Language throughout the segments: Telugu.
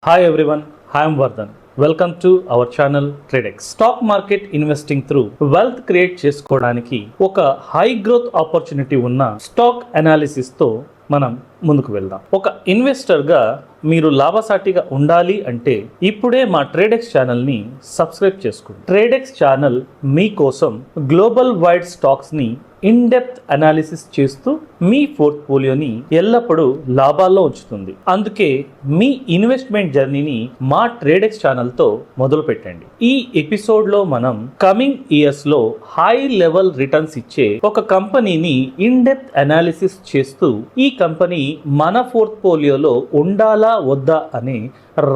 Hi everyone, I am Vardhan. Welcome to our channel TradeX. Stock market investing through wealth create చేసుకోవడానికి ఒక హై గ్రోత్ ఆపర్చునిటీ ఉన్న స్టాక్ అనాలిసిస్ తో మనం ముందుకు వెళ్దాం. ఒక ఇన్వెస్టర్గా మీరు లాభసాటిగా ఉండాలి అంటే ఇప్పుడే మా ట్రేడెక్స్ ఛానల్ని సబ్స్క్రైబ్ చేసుకోండి. ట్రేడెక్స్ ఛానల్ మీకోసం గ్లోబల్ వైడ్ స్టాక్స్ని ఇన్ డెప్త్ అనాలిసిస్ చేస్తూ మీ పోర్ట్ఫోలియోని ఎల్లప్పుడూ లాభాల్లో ఉంచుతుంది. అందుకే మీ ఇన్వెస్ట్మెంట్ జర్నీని మా ట్రేడెక్స్ ఛానల్తో మొదలు పెట్టండి. ఈ ఎపిసోడ్లో మనం కమింగ్ ఇయర్స్లో హై లెవెల్ రిటర్న్స్ ఇచ్చే ఒక కంపెనీని ఇన్ డెప్త్ అనాలిసిస్ చేస్తూ ఈ కంపెనీ మన పోర్ట్ఫోలియోలో ఉండాలా వద్దా అనే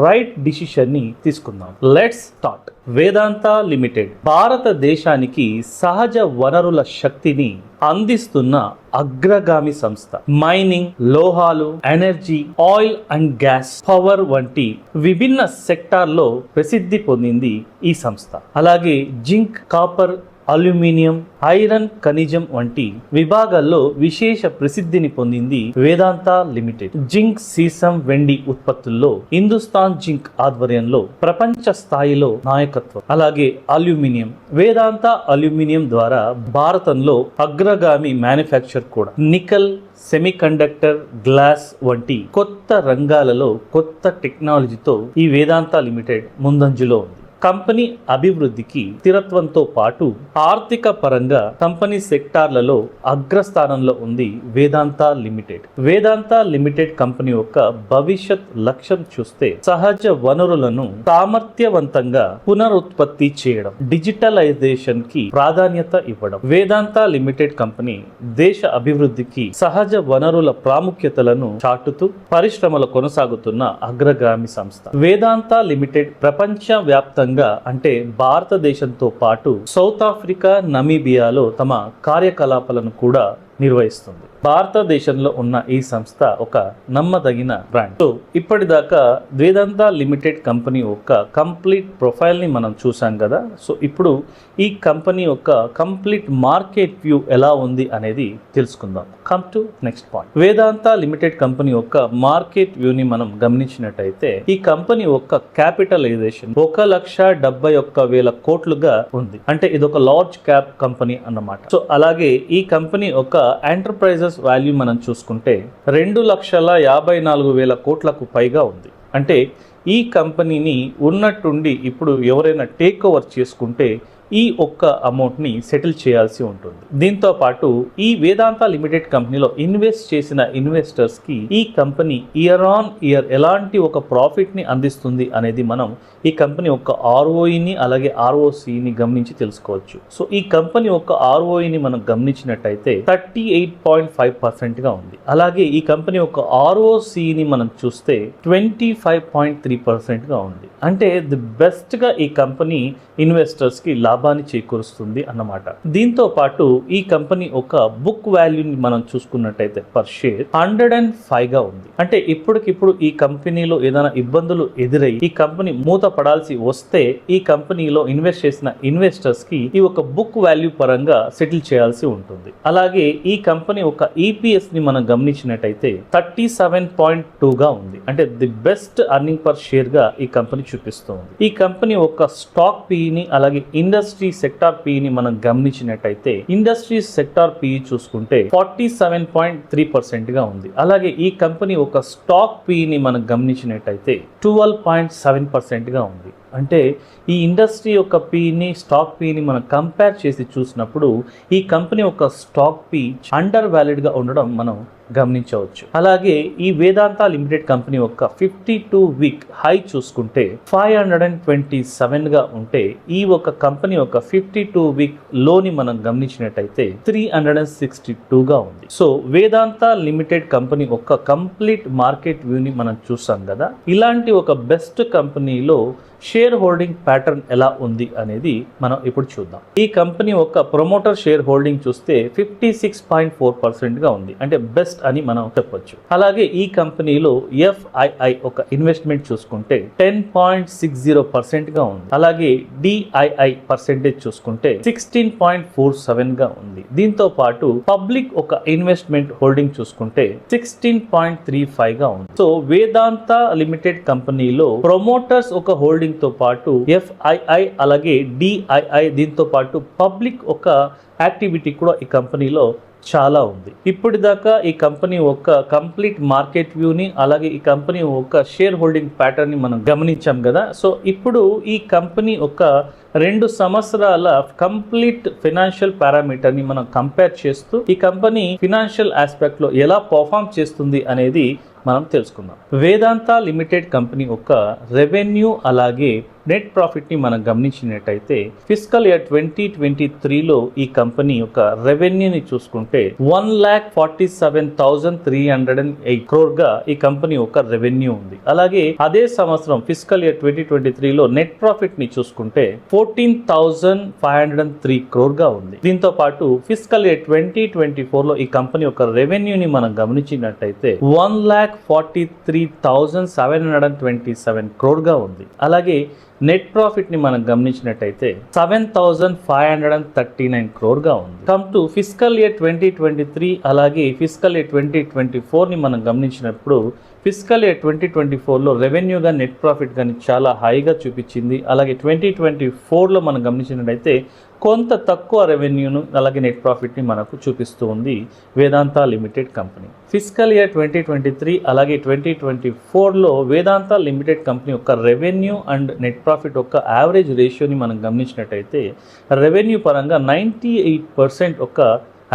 రైట్ డిసిషన్ ని తీసుకుందాం. Let's start. వేదాంత లిమిటెడ్ భారతదేశానికి సహజ వనరుల శక్తిని అందిస్తున్న అగ్రగామి సంస్థ. మైనింగ్, లోహాలు, energy, oil and gas, power వంటి విభిన్న సెక్టార్లో ప్రసిద్ధి పొందింది ఈ సంస్థ. అలాగే జింక్, కాపర్, అల్యూమినియం, ఐరన్, ఖనిజం వంటి విభాగాల్లో విశేష ప్రసిద్ధిని పొందింది వేదాంత లిమిటెడ్. జింక్, సీసం, వెండి ఉత్పత్తుల్లో హిందుస్థాన్ జింక్ ఆధ్వర్యంలో ప్రపంచ స్థాయిలో నాయకత్వం. అలాగే అల్యూమినియం, వేదాంత అల్యూమినియం ద్వారా భారతంలో అగ్రగామి మ్యానుఫ్యాక్చర్ కూడా. నికెల్, సెమీకండక్టర్, గ్లాస్ వంటి కొత్త రంగాలలో కొత్త టెక్నాలజీతో ఈ వేదాంత లిమిటెడ్ ముందంజలో ఉంది. కంపెనీ అభివృద్ధికి స్థిరత్వంతో పాటు ఆర్థిక పరంగా కంపెనీ సెక్టార్లలో అగ్రస్థానంలో ఉంది వేదాంత లిమిటెడ్. వేదాంత లిమిటెడ్ కంపెనీ యొక్క భవిష్యత్ లక్ష్యం చూస్తే సహజ వనరులను సామర్థ్యవంతంగా పునరుత్పత్తి చేయడం, డిజిటలైజేషన్ కి ప్రాధాన్యత ఇవ్వడం. వేదాంత లిమిటెడ్ కంపెనీ దేశ అభివృద్ధికి సహజ వనరుల ప్రాముఖ్యతలను చాటుతూ పరిశ్రమలు కొనసాగుతున్న అగ్రగామి సంస్థ. వేదాంత లిమిటెడ్ ప్రపంచ వ్యాప్తంగా అంటే భారతదేశంతో పాటు సౌత్ ఆఫ్రికా, నమీబియాలో తమ కార్యకలాపాలను కూడా నిర్వహిస్తుంది. భారతదేశంలో ఉన్న ఈ సంస్థ ఒక నమ్మదగిన బ్రాండ్. సో ఇప్పటిదాకా వేదాంత లిమిటెడ్ కంపెనీ యొక్క కంప్లీట్ ప్రొఫైల్ ని మనం చూసాం కదా. సో ఇప్పుడు ఈ కంపెనీ యొక్క కంప్లీట్ మార్కెట్ వ్యూ ఎలా ఉంది అనేది తెలుసుకుందాం. Come to next point. Vedanta limited company యొక్క మార్కెట్ వ్యూ ని మనం గమనించినట్టయితే ఈ కంపెనీ యొక్క క్యాపిటలైజేషన్ 1,71,000 కోట్లుగా ఉంది. అంటే ఇది ఒక లార్జ్ క్యాప్ కంపెనీ అన్నమాట. సో అలాగే ఈ కంపెనీ ఒక ఎంటర్ప్రైజెస్ వాల్యూ మనం చూసుకుంటే 2,54,000 కోట్లకు పైగా ఉంది. అంటే ఈ కంపెనీని ఉన్నట్టుండి ఇప్పుడు ఎవరైనా టేక్ ఓవర్ చేసుకుంటే ఈ ఒక్క అమౌంట్ని సెటిల్ చేయాల్సి ఉంటుంది. దీంతో పాటు ఈ వేదాంత లిమిటెడ్ కంపెనీలో ఇన్వెస్ట్ చేసిన ఇన్వెస్టర్స్కి ఈ కంపెనీ ఇయర్ ఆన్ ఇయర్ ఎలాంటి ఒక ప్రాఫిట్ని అందిస్తుంది అనేది మనం ఈ కంపెనీ యొక్క ఆర్ఓఈని అలాగే ఆర్ఓసిని గమనించి తెలుసుకోవచ్చు. సో ఈ కంపెనీ యొక్క ఆర్ఓఈని మనం గమనించినట్టయితే 38.5%గా ఉంది. అలాగే ఈ కంపెనీ యొక్క ఆర్ఓసిని మనం చూస్తే 25.3%గా ఉంది. అంటే ది బెస్ట్గా ఈ కంపెనీ ఇన్వెస్టర్స్కి లాభాన్ని చేకూరుస్తుంది అన్నమాట. దీంతో పాటు ఈ కంపెనీ ఒక బుక్ వాల్యూని మనం చూసుకున్నట్టయితే పర్ షేర్ 105గా ఉంది. అంటే ఇప్పటికిప్పుడు ఈ కంపెనీలో ఏదైనా ఇబ్బందులు ఎదురై ఈ కంపెనీ మూత పడాల్సి వస్తే ఈ కంపెనీలో ఇన్వెస్ట్ చేసిన ఇన్వెస్టర్స్ కి ఈ ఒక బుక్ వాల్యూ పరంగా సెటిల్ చేయాల్సి ఉంటుంది. అలాగే ఈ కంపెనీ ఒక ఈపీఎస్ ని మనం గమనించినట్టయితే 37.2గా ఉంది. అంటే the best earning per share గా ఈ కంపెనీ చూపిస్తుంది. ఈ కంపెనీ ఒక స్టాక్ పీని అలాగే ఇండస్ట్రీ సెక్టార్ పీని మనం గమనించినట్టయితే ఇండస్ట్రీ సెక్టార్ పీ చూసుకుంటే 47.3%గా ఉంది. అలాగే ఈ కంపెనీ ఒక స్టాక్ పీని మనం గమనించినట్టయితే 12.7%గా ఉంది. అంటే ఈ ఇండస్ట్రీ యొక్క పీని స్టాక్ పీని మనం కంపేర్ చేసి చూసినప్పుడు ఈ కంపెనీ యొక్క స్టాక్ పీ అండర్ వాల్యూడ్గా ఉండడం మనం గమనించవచ్చు. అలాగే ఈ వేదాంత లిమిటెడ్ కంపెనీ యొక్క 52 వీక్ హై చూసుకుంటే 527గా ఉంటే ఈ ఒక కంపెనీ యొక్క 52 వీక్ లోని మనం గమనించినట్టయితే 362గా ఉంది. సో వేదాంత లిమిటెడ్ కంపెనీ ఒక కంప్లీట్ మార్కెట్ వ్యూని మనం చూసాం కదా. ఇలాంటి ఒక బెస్ట్ కంపెనీలో షేర్ హోల్డింగ్ ప్యాటర్న్ ఎలా ఉంది అనేది మనం ఇప్పుడు చూద్దాం. ఈ కంపెనీ ఒక ప్రమోటర్ షేర్ హోల్డింగ్ చూస్తే 56.4%గా ఉంది. అంటే బెస్ట్ బెస్ట్ అని మనం చెప్పొచ్చు. అలాగే ఈ కంపెనీలో FII ఒక ఇన్వెస్ట్మెంట్ చూసుకుంటే 10.60% గా ఉంది. అలాగే DII పర్సెంటేజ్ చూసుకుంటే 16.47 గా ఉంది. దీంతో పాటు పబ్లిక్ ఒక ఇన్వెస్ట్మెంట్ హోల్డింగ్ చూసుకుంటే 16.35 గా ఉంది. సో వేదాంత లిమిటెడ్ కంపెనీలో ప్రమోటర్స్ ఒక హోల్డింగ్ తో పాటు FII అలాగే DII దీంతో పాటు పబ్లిక్ ఒక యాక్టివిటీ కూడా ఈ కంపెనీలో చాలా ఉంది. ఇప్పటిదాకా ఈ కంపెనీ ఒక కంప్లీట్ మార్కెట్ వ్యూని అలాగే ఈ కంపెనీ ఒక షేర్ హోల్డింగ్ ప్యాటర్న్ ని మనం గమనించాం కదా. సో ఇప్పుడు ఈ కంపెనీ ఒక 2 సంవత్సరాల కంప్లీట్ ఫైనాన్షియల్ పారామీటర్ని మనం కంపేర్ చేస్తూ ఈ కంపెనీ ఫినాన్షియల్ ఆస్పెక్ట్లో ఎలా పర్ఫామ్ చేస్తుంది అనేది మనం తెలుసుకుందాం. వేదాంత లిమిటెడ్ కంపెనీ ఒక రెవెన్యూ అలాగే నెట్ ప్రాఫిట్ని మనం గమనించినట్టయితే ఫిస్కల్ ఇయర్ 2023లో ఈ కంపెనీ యొక్క రెవెన్యూని చూసుకుంటే 1,47,308 crore ఈ కంపెనీ యొక్క రెవెన్యూ ఉంది. అలాగే అదే సంవత్సరం ఫిస్కల్ ఇయర్ 2023లో నెట్ ప్రాఫిట్ ని చూసుకుంటే 14,503 crore ఉంది. దీంతో పాటు ఫిస్కల్ ఇయర్ 2024లో ఈ కంపెనీ యొక్క రెవెన్యూని మనం గమనించినట్టయితే 1,43,727 crore ఉంది. అలాగే నెట్ ప్రాఫిట్ ని మనం గమనించినట్టయితే 7,539 crore ఉంది. కమ్ టు ఫిస్కల్ ఇయర్ 2023 అలాగే ఫిస్కల్ ఇయర్ 2024 ని మనం గమనించినప్పుడు ఫిస్కల్ ఇయర్ 2024లో రెవెన్యూ కానీ నెట్ ప్రాఫిట్ కానీ చాలా హైగా చూపించింది. అలాగే 2024లో మనం గమనించినట్టయితే కొంత తక్కువ రెవెన్యూను అలాగే నెట్ ప్రాఫిట్ని మనకు చూపిస్తూ ఉంది వేదాంత లిమిటెడ్ కంపెనీ. ఫిస్కల్ ఇయర్ 2023 అలాగే 2024లో వేదాంత లిమిటెడ్ కంపెనీ యొక్క రెవెన్యూ అండ్ నెట్ ప్రాఫిట్ యొక్క యావరేజ్ రేషియోని మనం గమనించినట్టయితే రెవెన్యూ పరంగా 98% ఒక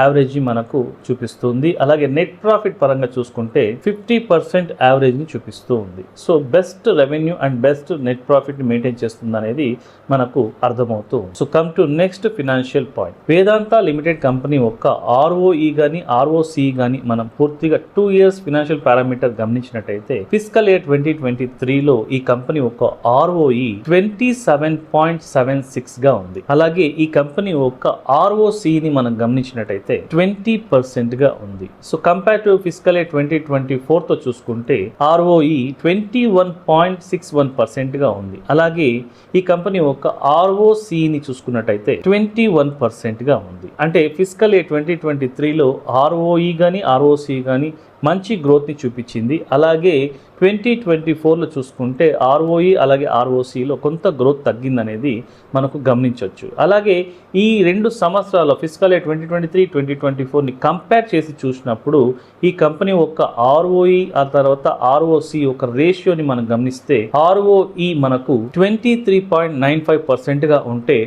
యావరేజ్ మనకు చూపిస్తుంది. అలాగే నెట్ ప్రాఫిట్ పరంగా చూసుకుంటే 50% యావరేజ్ని చూపిస్తూ ఉంది. So best revenue and best net ప్రాఫిట్ని మెయింటైన్ చేస్తుంది అనేది మనకు అర్థమవుతూ. So come to next financial point. Vedanta limited company యొక్క ROE కానీ ROCE కానీ మనం పూర్తిగా 2 years ఫినాన్షియల్ పారామీటర్ గమనించినట్టయితే ఫిస్కల్ ఇయర్ 2023లో ఈ కంపెనీ యొక్క ROE 27.76 గా ఉంది. అలాగే ఈ కంపెనీ యొక్క ROCని మనం గమనించినట్టయితే 20% గా ఉంది. So compare to fiscal year 2024 తో చూసుకుంటే ROE 21.61% గా ఉంది. అలాగే ఈ కంపెనీ ఒక ROCని చూసుకున్నట్టయితే 21% గా ఉంది. అంటే ఫిస్కల్ ఇయర్ 2023లో ROE కానీ ROCE కానీ మంచి గ్రోత్ని చూపించింది. అలాగే 2024లో చూసుకుంటే ROE అలాగే ROCలో కొంత గ్రోత్ తగ్గిందనేది మనకు గమనించవచ్చు. అలాగే ఈ 2 సంవత్సరాల ఫిస్కల్ ఇయర్ 2023-2024ని కంపేర్ చేసి చూసినప్పుడు ఈ కంపెనీ ఒక ROE ఆ తర్వాత ROC ఒక రేషియోని మనం గమనిస్తే ROE మనకు 23.95% గా ఉంటే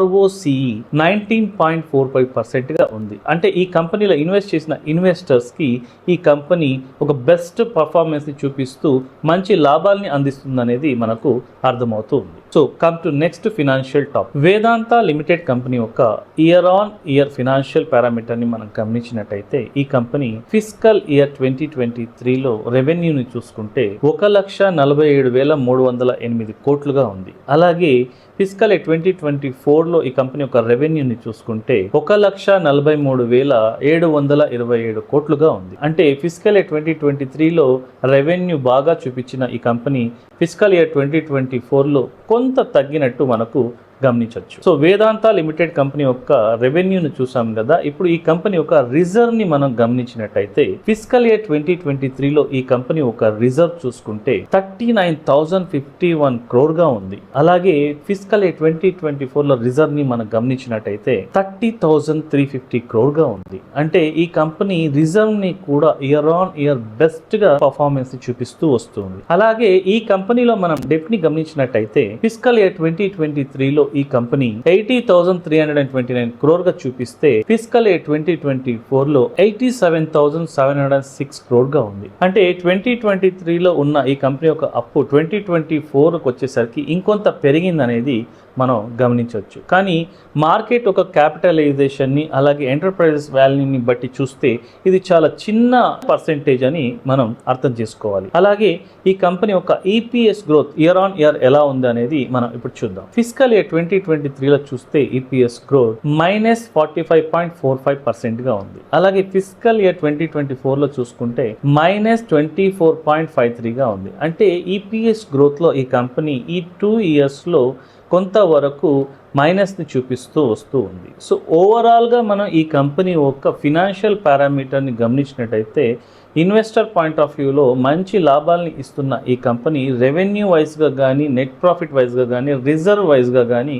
ROCE 19.45% గా ఉంది. అంటే ఈ కంపెనీలో ఇన్వెస్ట్ చేసిన ఇన్వెస్టర్స్కి ఈ కంపెనీ ఒక బెస్ట్ పర్ఫార్మెన్స్ని చూపిస్తూ మంచి లాభాల్ని అందిస్తుందనేది మనకు అర్థమవుతుంది. So come to next financial top. Vedanta limited company యొక్క ఇయర్ ఆన్ ఇయర్ ఫినాన్షియల్ పారామీటర్ని మనం గమనించినట్టయితే ఈ కంపెనీ ఫిస్కల్ ఇయర్ 2023లో రెవెన్యూని చూసుకుంటే 1,47,308 కోట్లుగా ఉంది. అలాగే ఫిస్కల్ ఇయర్ 2024లో ఈ కంపెనీ యొక్క రెవెన్యూని చూసుకుంటే 1,43,727 కోట్లుగా ఉంది. అంటే ఫిస్కల్ ఇయర్ 2023లో రెవెన్యూ బాగా చూపించిన ఈ కంపెనీ ఫిస్కల్ ఇయర్ 2024లో కొంత తగ్గినట్టు మనకు గమనించవచ్చు. సో వేదాంత లిమిటెడ్ కంపెనీ యొక్క రెవెన్యూను చూసాం కదా. ఇప్పుడు ఈ కంపెనీ యొక్క రిజర్వ్ ని మనం గమనించినట్టయితే ఫిస్కల్ ఇయర్ 2023లో ఈ కంపెనీ ఒక రిజర్వ్ చూసుకుంటే 39,051 crore గా ఉంది. అలాగే ఫిస్కల్ ఇయర్ 2024లో రిజర్వ్ ని మనం గమనించినట్టయితే 30,350 crore గా ఉంది. అంటే ఈ కంపెనీ రిజర్వ్ ని కూడా ఇయర్ ఆన్ ఇయర్ బెస్ట్ గా పర్ఫార్మెన్స్ చూపిస్తూ వస్తుంది. అలాగే ఈ కంపెనీలో మనం డెప్ట్ ని గమనించినట్టయితే ఫిస్కల్ ఇయర్ 2023లో ఈ కంపెనీ 80,329 crore గా చూపిస్తే ఫిస్కల్ ఇయర్ 2024లో 87,706 crore గా ఉంది. అంటే 2023లో ఉన్న ఈ కంపెనీ యొక్క అప్పు 2024కి వచ్చేసరికి ఇంకొంత పెరిగిందనేది మనం గమనించవచ్చు. కానీ మార్కెట్ ఒక క్యాపిటలైజేషన్ని అలాగే ఎంటర్ప్రైజెస్ వాల్యూని బట్టి చూస్తే ఇది చాలా చిన్న పర్సెంటేజ్ అని మనం అర్థం చేసుకోవాలి. అలాగే ఈ కంపెనీ యొక్క EPS growth year on year ఎలా ఉంది అనేది మనం ఇప్పుడు చూద్దాం. ఫిస్కల్ ఇయర్ 2023లో చూస్తే ఈపీఎస్ గ్రోత్ -45.45%గా ఉంది. అలాగే ఫిజికల్ ఇయర్ 2024లో చూసుకుంటే -24.53గా ఉంది. అంటే ఈపీఎస్ గ్రోత్లో ఈ కంపెనీ ఈ 2 ఇయర్స్లో కొంతవరకు మైనస్ని చూపిస్తూ వస్తూ ఉంది. సో ఓవరాల్గా మనం ఈ కంపెనీ ఒక ఫినాన్షియల్ పారామీటర్ని గమనించినట్టయితే ఇన్వెస్టర్ పాయింట్ ఆఫ్ వ్యూలో మంచి లాభాలని ఇస్తున్న ఈ కంపెనీ రెవెన్యూ వైజ్గా కానీ నెట్ ప్రాఫిట్ వైజ్గా కానీ రిజర్వ్ వైజ్గా కానీ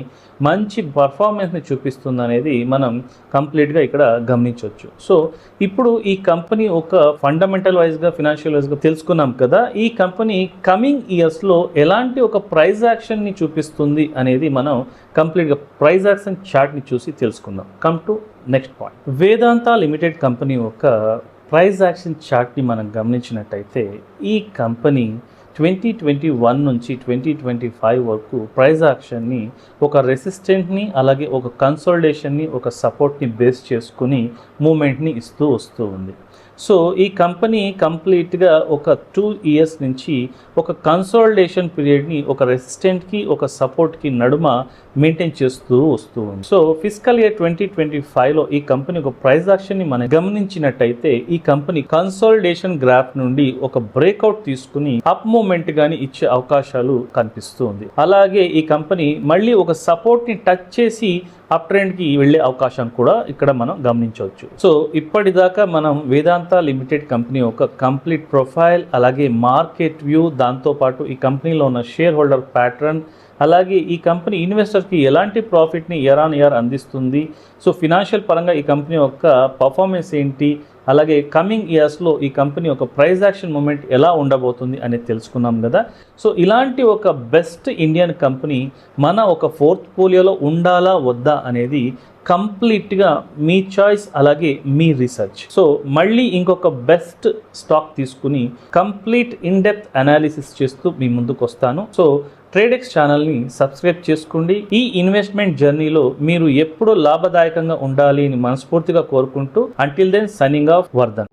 మంచి పర్ఫార్మెన్స్ని చూపిస్తుంది అనేది మనం కంప్లీట్గా ఇక్కడ గమనించవచ్చు. సో ఇప్పుడు ఈ కంపెనీ ఒక ఫండమెంటల్ వైజ్గా ఫినాన్షియల్ వైజ్గా తెలుసుకున్నాం కదా. ఈ కంపెనీ కమింగ్ ఇయర్స్లో ఎలాంటి ఒక ప్రైస్ యాక్షన్ని చూపిస్తుంది అనేది మనం కంప్లీట్గా ప్రైస్ యాక్షన్ చార్ట్ని చూసి తెలుసుకుందాం. Come to next point. Vedanta limited company ఒక ప్రైస్ యాక్షన్ చార్ట్ని మనం గమనించినట్టయితే ఈ కంపెనీ 2021 నుంచి 2025 వరకు ప్రైస్ యాక్షన్ని ఒక రెసిస్టెంట్ని అలాగే ఒక కన్సోలిడేషన్ని ఒక సపోర్ట్ని బేస్ చేసుకుని మూమెంట్ని ఇస్తూ వస్తూ ఉంది. సో ఈ కంపెనీ కంప్లీట్గా ఒక 2 ఇయర్స్ నుంచి ఒక కన్సోలిడేషన్ పీరియడ్ని ఒక రెసిస్టెంట్కి ఒక సపోర్ట్కి నడుమ మెయింటైన్ చేస్తూ వస్తూ ఉంది. సో ఫిజికల్ ఇయర్ 2025లో ఈ కంపెనీ ఒక ప్రైస్ యాక్షన్ని మనం గమనించినట్టయితే ఈ కంపెనీ కన్సోలిడేషన్ గ్రాఫ్ నుండి ఒక బ్రేక్అవుట్ తీసుకుని అప్ మూమెంట్ గాని ఇచ్చే అవకాశాలు కనిపిస్తూ ఉంది. అలాగే ఈ కంపెనీ మళ్ళీ ఒక సపోర్ట్ని టచ్ చేసి అప్ ట్రెండ్కి వెళ్ళే అవకాశం కూడా ఇక్కడ మనం గమనించవచ్చు. సో ఇప్పటిదాకా మనం వేదాంత లిమిటెడ్ కంపెనీ ఒక కంప్లీట్ ప్రొఫైల్ అలాగే మార్కెట్ వ్యూ, దాంతోపాటు ఈ కంపెనీలో ఉన్న షేర్ హోల్డర్ ప్యాటర్న్, అలాగే ఈ కంపెనీ ఇన్వెస్టర్కి ఎలాంటి ప్రాఫిట్ని ఇయర్ ఆన్ ఇయర్ అందిస్తుంది, సో ఫినాన్షియల్ పరంగా ఈ కంపెనీ యొక్క పర్ఫార్మెన్స్ ఏంటి, అలాగే కమింగ్ ఇయర్స్లో ఈ కంపెనీ ఒక ప్రైస్ యాక్షన్ మూమెంట్ ఎలా ఉండబోతుంది అనేది తెలుసుకున్నాం కదా. సో ఇలాంటి ఒక బెస్ట్ ఇండియన్ కంపెనీ మన ఒక పోర్ట్ఫోలియోలో ఉండాలా వద్దా అనేది కంప్లీట్గా మీ చాయిస్ అలాగే మీ రీసెర్చ్. సో మళ్ళీ ఇంకొక బెస్ట్ స్టాక్ తీసుకుని కంప్లీట్ ఇన్ డెప్త్ అనాలిసిస్ చేస్తూ మీ ముందుకు వస్తాను. సో ట్రేడెక్స్ ఛానల్ని సబ్స్క్రైబ్ చేసుకోండి. ఈ ఇన్వెస్ట్మెంట్ జర్నీలో మీరు ఎప్పుడూ లాభదాయకంగా ఉండాలి అని మనస్ఫూర్తిగా కోరుకుంటూ until then signing off Vardhan.